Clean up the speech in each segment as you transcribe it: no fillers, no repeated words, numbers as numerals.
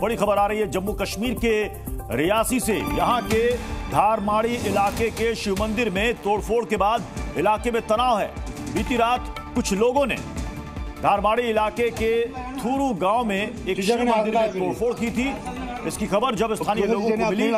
बड़ी खबर आ रही है जम्मू कश्मीर के रियासी से। यहां के धारमाड़ी इलाके के शिव मंदिर में तोड़फोड़ के बाद इलाके में तनाव है। बीती रात कुछ लोगों ने धारमाड़ी इलाके के थूरू गांव में एक शिव मंदिर में तोड़फोड़ की थी। इसकी खबर जब स्थानीय लोगों को मिली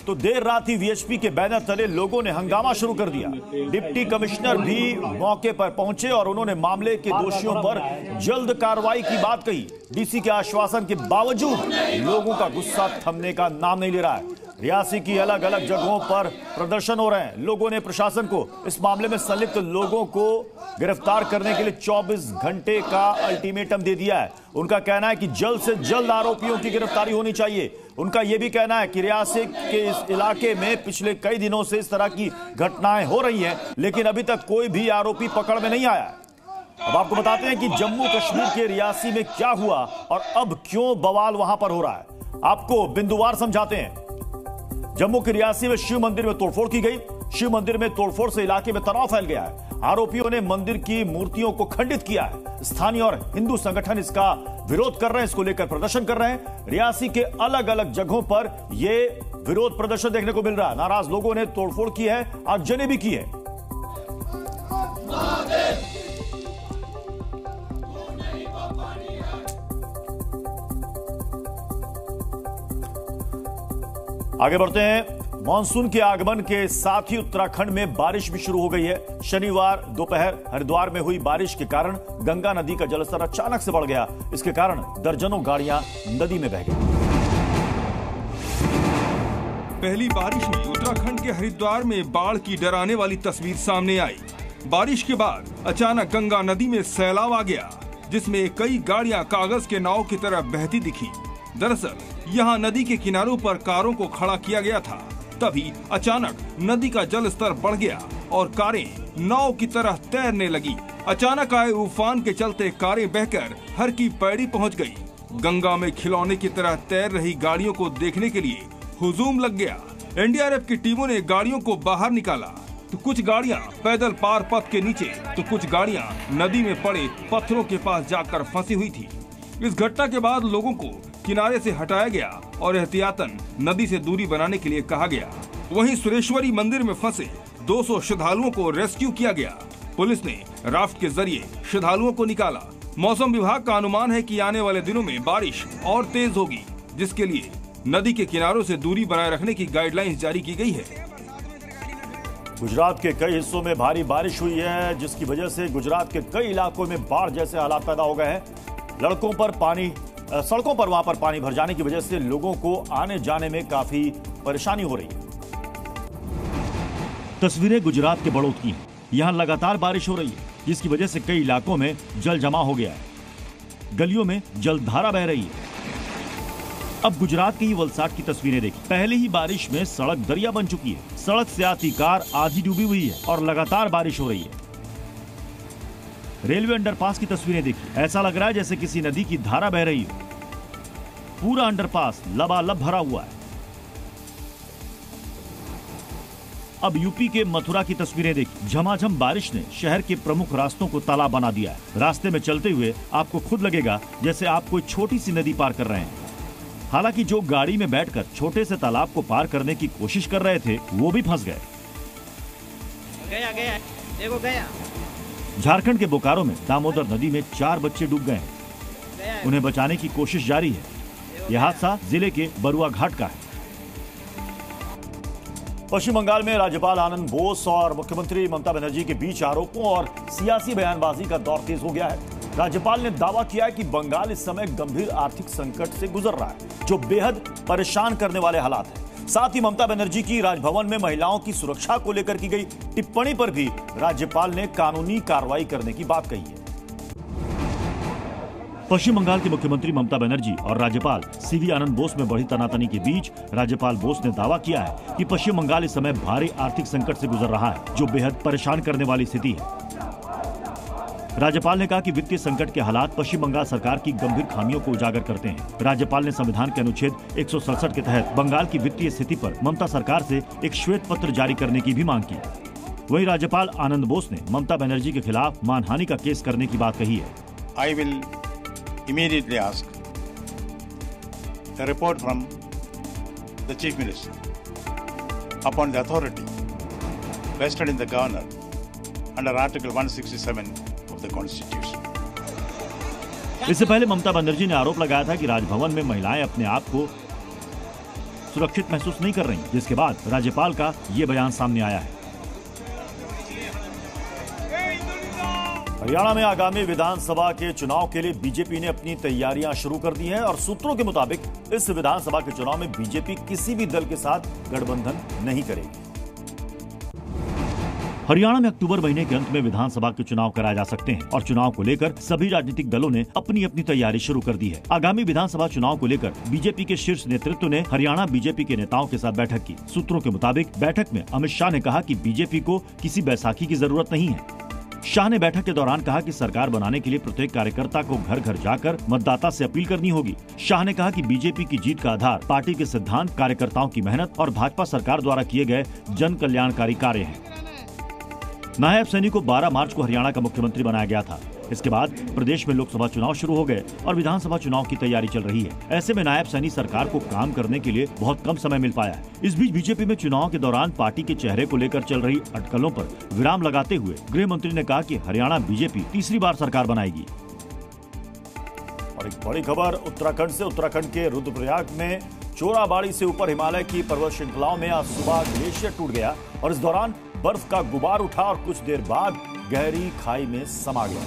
तो देर रात ही वीएचपी के बैनर तले लोगों ने हंगामा शुरू कर दिया। डिप्टी कमिश्नर भी मौके पर पहुंचे और उन्होंने मामले के दोषियों पर जल्द कार्रवाई की बात कही। डीसी के आश्वासन के बावजूद लोगों का गुस्सा थमने का नाम नहीं ले रहा है। रियासी की अलग अलग जगहों पर प्रदर्शन हो रहे हैं। लोगों ने प्रशासन को इस मामले में संलिप्त लोगों को गिरफ्तार करने के लिए 24 घंटे का अल्टीमेटम दे दिया है। उनका कहना है कि जल्द से जल्द आरोपियों की गिरफ्तारी होनी चाहिए। उनका यह भी कहना है कि रियासी के इस इलाके में पिछले कई दिनों से इस तरह की घटनाएं हो रही हैं, लेकिन अभी तक कोई भी आरोपी पकड़ में नहीं आया। अब आपको बताते हैं कि जम्मू कश्मीर के रियासी में क्या हुआ और अब क्यों बवाल वहां पर हो रहा है। आपको बिंदुवार समझाते हैं। जम्मू के रियासी में शिव मंदिर में तोड़फोड़ की गई। शिव मंदिर में तोड़फोड़ से इलाके में तनाव फैल गया है। आरोपियों ने मंदिर की मूर्तियों को खंडित किया है। स्थानीय और हिंदू संगठन इसका विरोध कर रहे हैं, इसको लेकर प्रदर्शन कर रहे हैं। रियासी के अलग अलग जगहों पर यह विरोध प्रदर्शन देखने को मिल रहा है। नाराज लोगों ने तोड़फोड़ की है, आगजनी भी की है। आगे बढ़ते हैं। मानसून के आगमन के साथ ही उत्तराखंड में बारिश भी शुरू हो गई है। शनिवार दोपहर हरिद्वार में हुई बारिश के कारण गंगा नदी का जलस्तर अचानक से बढ़ गया। इसके कारण दर्जनों गाड़ियां नदी में बह गई। पहली बारिश में उत्तराखंड के हरिद्वार में बाढ़ की डराने वाली तस्वीर सामने आई। बारिश के बाद अचानक गंगा नदी में सैलाब आ गया, जिसमें कई गाड़ियां कागज के नाव की तरह बहती दिखी। दरअसल यहाँ नदी के किनारों पर कारों को खड़ा किया गया था। तभी अचानक नदी का जल स्तर बढ़ गया और कारें नाव की तरह तैरने लगी। अचानक आए उफान के चलते कारें बहकर हर की पैड़ी पहुंच गई। गंगा में खिलौने की तरह तैर रही गाड़ियों को देखने के लिए हुजूम लग गया। एनडीआरएफ की टीमों ने गाड़ियों को बाहर निकाला तो कुछ गाड़ियां पैदल पार पथ के नीचे तो कुछ गाड़ियां नदी में पड़े पत्थरों के पास जाकर फंसी हुई थी। इस घटना के बाद लोगों को किनारे से हटाया गया और एहतियातन नदी से दूरी बनाने के लिए कहा गया। वहीं सुरेश्वरी मंदिर में फंसे 200 श्रद्धालुओं को रेस्क्यू किया गया। पुलिस ने राफ्ट के जरिए श्रद्धालुओं को निकाला। मौसम विभाग का अनुमान है कि आने वाले दिनों में बारिश और तेज होगी, जिसके लिए नदी के किनारों से दूरी बनाए रखने की गाइडलाइंस जारी की गई है। गुजरात के कई हिस्सों में भारी बारिश हुई है, जिसकी वजह से गुजरात के कई इलाकों में बाढ़ जैसे हालात पैदा हो गए हैं। सड़कों पर वहां पर पानी भर जाने की वजह से लोगों को आने जाने में काफी परेशानी हो रही है। तस्वीरें गुजरात के बड़ौद की हैं। यहां लगातार बारिश हो रही है, जिसकी वजह से कई इलाकों में जल जमा हो गया है। गलियों में जलधारा बह रही है। अब गुजरात की वलसाड की तस्वीरें देखिए। पहले ही बारिश में सड़क दरिया बन चुकी है। सड़क से आती कार आधी डूबी हुई है और लगातार बारिश हो रही है। रेलवे अंडरपास की तस्वीरें देखिए। ऐसा लग रहा है जैसे किसी नदी की धारा बह रही हो। पूरा अंडरपास लबालब भरा हुआ है। अब यूपी के मथुरा की तस्वीरें देखिए। झमाझम बारिश ने शहर के प्रमुख रास्तों को तालाब बना दिया है। रास्ते में चलते हुए आपको खुद लगेगा जैसे आप कोई छोटी सी नदी पार कर रहे हैं। हालांकि जो गाड़ी में बैठकर छोटे से तालाब को पार करने की कोशिश कर रहे थे, वो भी फंस गए। गया। झारखंड के बोकारो में दामोदर नदी में 4 बच्चे डूब गए हैं। उन्हें बचाने की कोशिश जारी है। यह हादसा जिले के बरुआ घाट का है। पश्चिम बंगाल में राज्यपाल आनंद बोस और मुख्यमंत्री ममता बनर्जी के बीच आरोपों और सियासी बयानबाजी का दौर तेज हो गया है। राज्यपाल ने दावा किया है कि बंगाल इस समय गंभीर आर्थिक संकट से गुजर रहा है, जो बेहद परेशान करने वाले हालात हैं। साथ ही ममता बनर्जी की राजभवन में महिलाओं की सुरक्षा को लेकर की गई टिप्पणी पर भी राज्यपाल ने कानूनी कार्रवाई करने की बात कही है। पश्चिम बंगाल के मुख्यमंत्री ममता बनर्जी और राज्यपाल सीवी आनंद बोस में बढ़ी तनातनी के बीच राज्यपाल बोस ने दावा किया है कि पश्चिम बंगाल इस समय भारी आर्थिक संकट से गुजर रहा है, जो बेहद परेशान करने वाली स्थिति है। राज्यपाल ने कहा कि वित्तीय संकट के हालात पश्चिम बंगाल सरकार की गंभीर खामियों को उजागर करते हैं। राज्यपाल ने संविधान के अनुच्छेद 167 के तहत बंगाल की वित्तीय स्थिति पर ममता सरकार से एक श्वेत पत्र जारी करने की भी मांग की। वहीं राज्यपाल आनंद बोस ने ममता बनर्जी के खिलाफ मानहानि का केस करने की बात कही है। I will immediately ask a report from the Chief Minister upon the authority vested in the Governor under Article 167 of the Constitution. इससे पहले ममता बनर्जी ने आरोप लगाया था कि राजभवन में महिलाएं अपने आप को सुरक्षित महसूस नहीं कर रही, जिसके बाद राज्यपाल का ये बयान सामने आया है। हरियाणा में आगामी विधानसभा के चुनाव के लिए बीजेपी ने अपनी तैयारियां शुरू कर दी हैं और सूत्रों के मुताबिक इस विधानसभा के चुनाव में बीजेपी किसी भी दल के साथ गठबंधन नहीं करेगी। हरियाणा में अक्टूबर महीने के अंत में विधानसभा के चुनाव कराए जा सकते हैं और चुनाव को लेकर सभी राजनीतिक दलों ने अपनी अपनी तैयारी शुरू कर दी है। आगामी विधानसभा चुनाव को लेकर बीजेपी के शीर्ष नेतृत्व ने हरियाणा बीजेपी के नेताओं के साथ बैठक की। सूत्रों के मुताबिक बैठक में अमित शाह ने कहा कि बीजेपी को किसी बैसाखी की जरूरत नहीं है। शाह ने बैठक के दौरान कहा कि सरकार बनाने के लिए प्रत्येक कार्यकर्ता को घर घर जाकर मतदाता से अपील करनी होगी। शाह ने कहा कि बीजेपी की जीत का आधार पार्टी के सिद्धांत, कार्यकर्ताओं की मेहनत और भाजपा सरकार द्वारा किए गए जन कल्याणकारी कार्य हैं। नायब सैनी को 12 मार्च को हरियाणा का मुख्यमंत्री बनाया गया था। इसके बाद प्रदेश में लोकसभा चुनाव शुरू हो गए और विधानसभा चुनाव की तैयारी चल रही है। ऐसे में नायब सैनी सरकार को काम करने के लिए बहुत कम समय मिल पाया है। इस बीच बीजेपी में चुनाव के दौरान पार्टी के चेहरे को लेकर चल रही अटकलों पर विराम लगाते हुए गृह मंत्री ने कहा कि हरियाणा बीजेपी तीसरी बार सरकार बनाएगी। और एक बड़ी खबर उत्तराखंड से। उत्तराखंड के रुद्रप्रयाग में चोराबाड़ी से ऊपर हिमालय की पर्वत श्रृंखलाओं में आज सुबह ग्लेशियर टूट गया और इस दौरान बर्फ का गुबार उठा और कुछ देर बाद गहरी खाई में समा गया।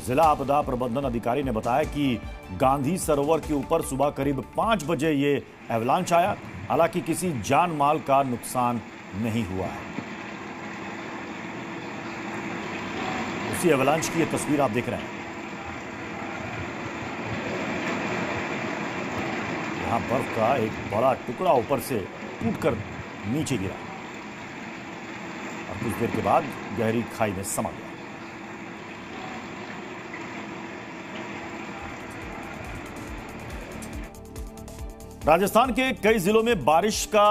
जिला आपदा प्रबंधन अधिकारी ने बताया कि गांधी सरोवर के ऊपर सुबह करीब 5 बजे ये एवलांच आया। हालांकि किसी जान माल का नुकसान नहीं हुआ है। उसी एवलांच की ये तस्वीर आप देख रहे हैं। यहां बर्फ का एक बड़ा टुकड़ा ऊपर से टूटकर नीचे गिरा और कुछ देर के बाद गहरी खाई में समा गया। राजस्थान के कई जिलों में बारिश का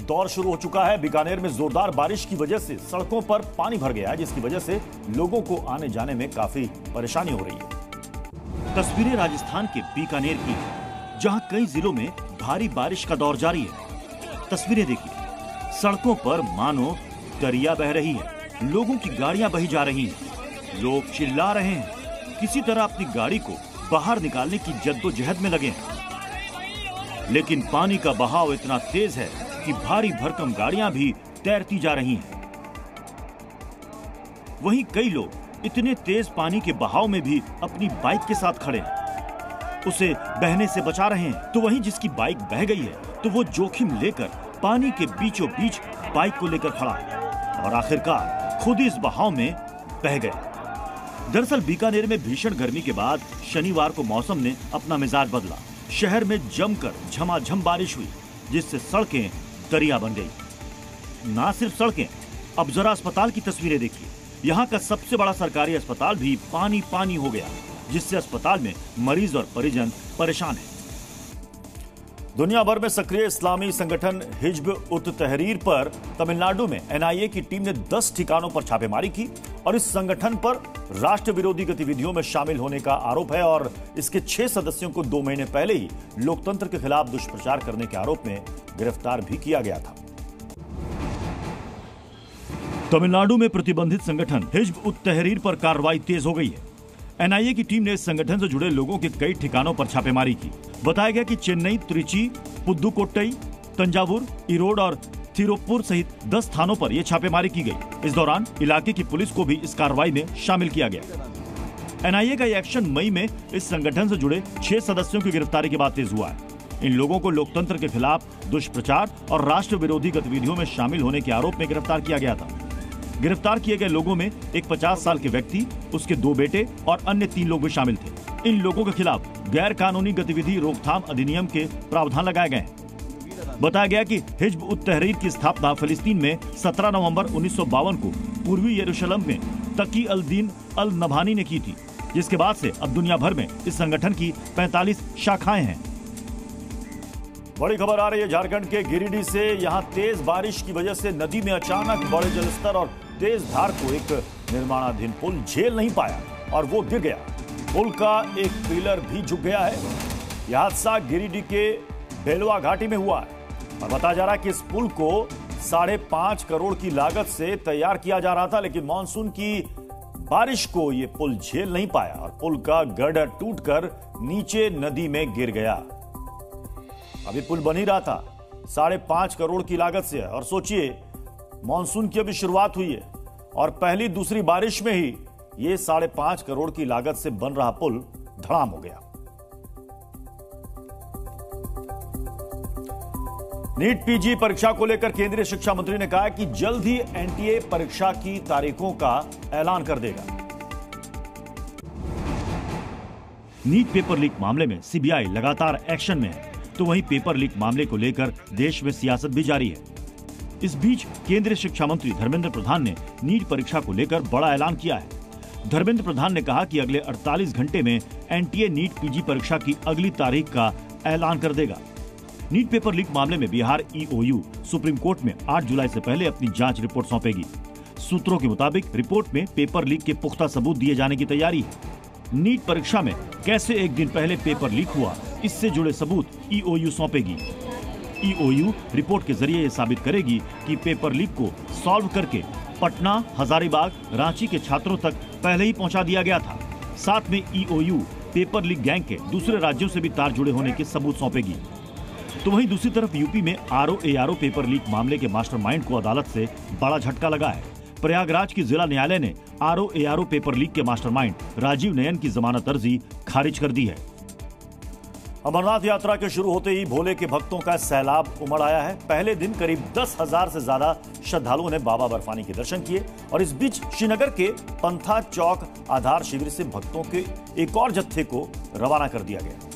दौर शुरू हो चुका है। बीकानेर में जोरदार बारिश की वजह से सड़कों पर पानी भर गया है, जिसकी वजह से लोगों को आने जाने में काफी परेशानी हो रही है। तस्वीरें राजस्थान के बीकानेर की हैं, जहां कई जिलों में भारी बारिश का दौर जारी है। तस्वीरें देखिए, सड़कों पर मानो दरिया बह रही है, लोगों की गाड़ियां बही जा रही हैं, लोग चिल्ला रहे हैं, किसी तरह अपनी गाड़ी को बाहर निकालने की जद्दोजहद में लगे हैं। लेकिन पानी का बहाव इतना तेज है कि भारी भरकम गाड़ियां भी तैरती जा रही हैं। वहीं कई लोग इतने तेज पानी के बहाव में भी अपनी बाइक के साथ खड़े हैं, उसे बहने से बचा रहे हैं। तो वहीं जिसकी बाइक बह गई है तो वो जोखिम लेकर पानी के बीचों बीच बाइक को लेकर खड़ा है और आखिरकार खुद इस बहाव में बह गए। दरअसल बीकानेर में भीषण गर्मी के बाद शनिवार को मौसम ने अपना मिजाज बदला। शहर में जमकर झमाझम बारिश हुई, जिससे सड़कें दरिया बन गई। ना सिर्फ सड़कें, अब जरा अस्पताल की तस्वीरें देखिए। यहाँ का सबसे बड़ा सरकारी अस्पताल भी पानी पानी हो गया, जिससे अस्पताल में मरीज और परिजन परेशान हैं। दुनिया भर में सक्रिय इस्लामी संगठन हिज्ब उत तहरीर पर तमिलनाडु में एनआईए की टीम ने 10 ठिकानों पर छापेमारी की और इस संगठन पर राष्ट्र विरोधी गतिविधियों में शामिल होने का आरोप है और इसके 6 सदस्यों को 2 महीने पहले ही लोकतंत्र के खिलाफ दुष्प्रचार करने के आरोप में गिरफ्तार भी किया गया था। तमिलनाडु में प्रतिबंधित संगठन हिज्ब उत तहरीर पर कार्रवाई तेज हो गई है। एनआईए की टीम ने इस संगठन से जुड़े लोगों के कई ठिकानों पर छापेमारी की। बताया गया कि चेन्नई, त्रिची, पुदुकोट्टई, तंजावुर, इरोड और थिरुप्पुर सहित 10 स्थानों पर यह छापेमारी की गई। इस दौरान इलाके की पुलिस को भी इस कार्रवाई में शामिल किया गया। एनआईए का यह एक्शन मई में इस संगठन से जुड़े 6 सदस्यों की गिरफ्तारी के बाद तेज हुआ है। इन लोगों को लोकतंत्र के खिलाफ दुष्प्रचार और राष्ट्र विरोधी गतिविधियों में शामिल होने के आरोप में गिरफ्तार किया गया था। गिरफ्तार किए गए लोगों में एक 50 साल के व्यक्ति, उसके 2 बेटे और अन्य 3 लोग भी शामिल थे। इन लोगों के खिलाफ गैर कानूनी गतिविधि रोकथाम अधिनियम के प्रावधान लगाए गए हैं। बताया गया कि हिज्ब उत तहरीर की स्थापना फिलिस्तीन में 17 नवंबर 1952 को पूर्वी यरूशलेम में तकी अल दीन अल नभानी ने की थी, जिसके बाद से अब दुनिया भर में इस संगठन की 45 शाखाएं हैं। बड़ी खबर आ रही है झारखंड के गिरिडीह से। यहाँ तेज बारिश की वजह से नदी में अचानक बढ़े जलस्तर और तेज धार को एक निर्माणाधीन पुल झेल नहीं पाया और वो गिर गया। पुल का एक पिलर भी झुक गया है। यह हादसा गिरिडीह के बेलवा घाटी में हुआ है और बताया जा रहा है कि इस पुल को 5.5 करोड़ की लागत से तैयार किया जा रहा था, लेकिन मानसून की बारिश को यह पुल झेल नहीं पाया और पुल का गर्डर टूटकर नीचे नदी में गिर गया। अभी पुल बन ही रहा था 5.5 करोड़ की लागत से, और सोचिए मानसून की अभी शुरुआत हुई है और पहली दूसरी बारिश में ही यह 5.5 करोड़ की लागत से बन रहा पुल धड़ाम हो गया। नीट पीजी परीक्षा को लेकर केंद्रीय शिक्षा मंत्री ने कहा कि जल्द ही एनटीए परीक्षा की तारीखों का ऐलान कर देगा। नीट पेपर लीक मामले में सीबीआई लगातार एक्शन में है, तो वहीं पेपर लीक मामले को लेकर देश में सियासत भी जारी है। इस बीच केंद्रीय शिक्षा मंत्री धर्मेंद्र प्रधान ने नीट परीक्षा को लेकर बड़ा ऐलान किया है। धर्मेंद्र प्रधान ने कहा कि अगले 48 घंटे में एनटीए नीट पीजी परीक्षा की अगली तारीख का ऐलान कर देगा। नीट पेपर लीक मामले में बिहार ईओयू सुप्रीम कोर्ट में 8 जुलाई से पहले अपनी जांच रिपोर्ट सौंपेगी। सूत्रों के मुताबिक रिपोर्ट में पेपर लीक के पुख्ता सबूत दिए जाने की तैयारी है। नीट परीक्षा में कैसे एक दिन पहले पेपर लीक हुआ, इससे जुड़े सबूत ईओयू सौंपेगी। ईओयू रिपोर्ट के जरिए ये साबित करेगी कि पेपर लीक को सॉल्व करके पटना, हजारीबाग, रांची के छात्रों तक पहले ही पहुंचा दिया गया था। साथ में ईओयू पेपर लीक गैंग के दूसरे राज्यों से भी तार जुड़े होने के सबूत सौंपेगी। तो वहीं दूसरी तरफ यूपी में आरओएआरओ पेपर लीक मामले के मास्टरमाइंड को अदालत से बड़ा झटका लगा है। प्रयागराज की जिला न्यायालय ने आरओएआरओ पेपर लीक के मास्टरमाइंड राजीव नयन की जमानत अर्जी खारिज कर दी है। अमरनाथ यात्रा के शुरू होते ही भोले के भक्तों का सैलाब उमड़ आया है। पहले दिन करीब 10,000 से ज्यादा श्रद्धालुओं ने बाबा बर्फानी के दर्शन किए और इस बीच श्रीनगर के पंथा चौक आधार शिविर से भक्तों के एक और जत्थे को रवाना कर दिया गया।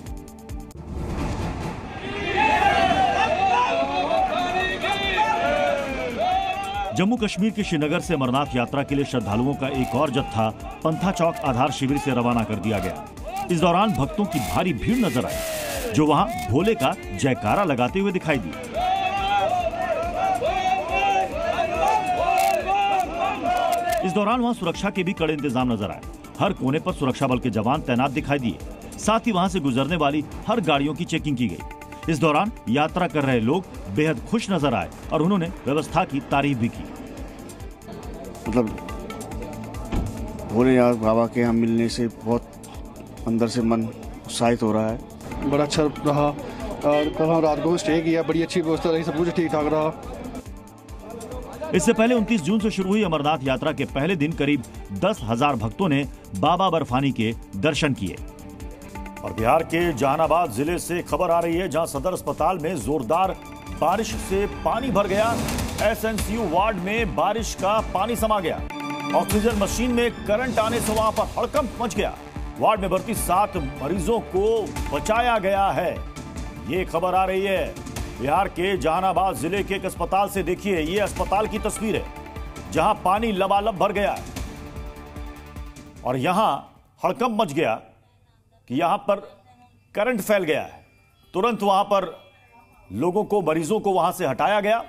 जम्मू कश्मीर के श्रीनगर से अमरनाथ यात्रा के लिए श्रद्धालुओं का एक और जत्था पंथा चौक आधार शिविर से रवाना कर दिया गया। इस दौरान भक्तों की भारी भीड़ नजर आई, जो वहां भोले का जयकारा लगाते हुए दिखाई दी। इस दौरान वहां सुरक्षा के भी कड़े इंतजाम नजर आए। हर कोने पर सुरक्षा बल के जवान तैनात दिखाई दिए। साथ ही वहां से गुजरने वाली हर गाड़ियों की चेकिंग की गई। इस दौरान यात्रा कर रहे लोग बेहद खुश नजर आए और उन्होंने व्यवस्था की तारीफ भी की। मतलब भोलेनाथ बाबा के यहाँ मिलने से बहुत अंदर से मन उत्साहित हो रहा है। बड़ा अच्छा रहा और कल हम रात को स्टे किया, बड़ी अच्छी व्यवस्था रही, सब कुछ ठीक ठाक रहा। इससे पहले 29 जून से शुरू हुई अमरनाथ यात्रा के पहले दिन करीब 10,000 भक्तों ने बाबा बर्फानी के दर्शन किए। और बिहार के जहानाबाद जिले से खबर आ रही है, जहां सदर अस्पताल में जोरदार बारिश से पानी भर गया। एसएनसीयू वार्ड में बारिश का पानी समा गया। ऑक्सीजन मशीन में करंट आने से वहां पर हड़कंप मच गया। वार्ड में भर्ती 7 मरीजों को बचाया गया है। ये खबर आ रही है बिहार के जहानाबाद जिले के एक अस्पताल से। देखिए, ये अस्पताल की तस्वीर है जहां पानी लबालब भर गया है और यहां हड़कंप मच गया कि यहां पर करंट फैल गया है। तुरंत वहां पर लोगों को, मरीजों को वहां से हटाया गया।